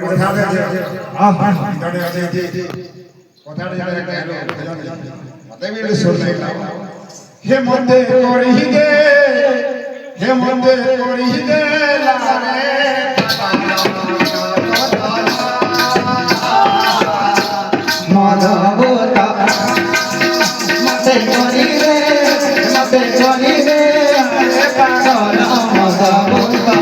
কথাটা যে আহা ইন্টারনেট আছে যে কথাটা জানে গেল মতে বিল শুনে হে মতে করি দে হে মতে করি দে লারে মাধবতা মতে করি রে পাগল মাধবতা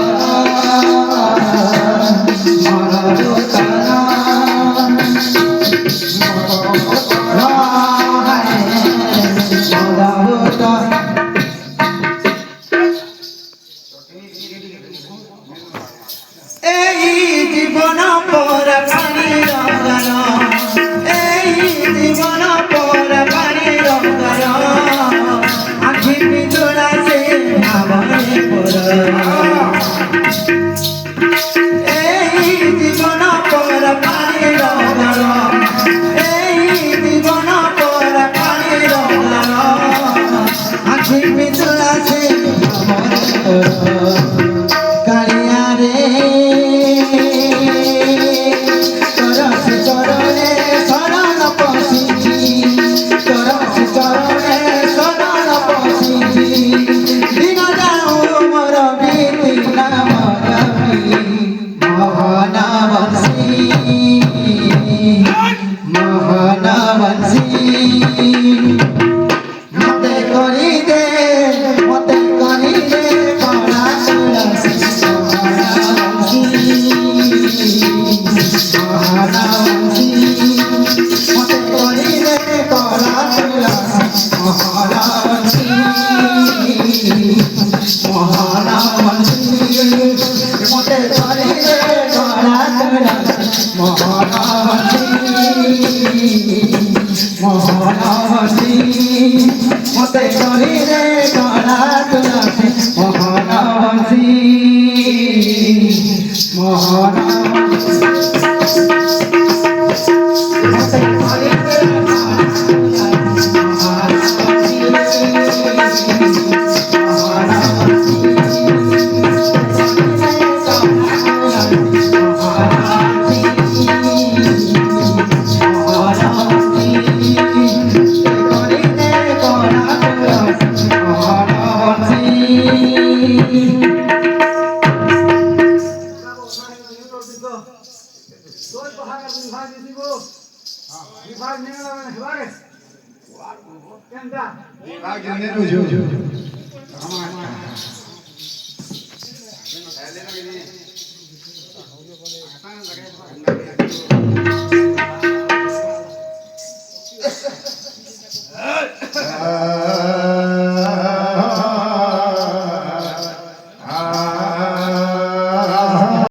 এই জীবন পর পানি রঙন এই জীবন পর পানি রঙন আখি পিছড়া সে ভাবনে পর এই জীবন পর পানি রঙন এই জীবন পর পানি রঙন আখি পিছড়া সে ভাবনে পর কালিয়া রে মতে করি রে গড়া তুলসী মহানবী विभाग जने जो हमारा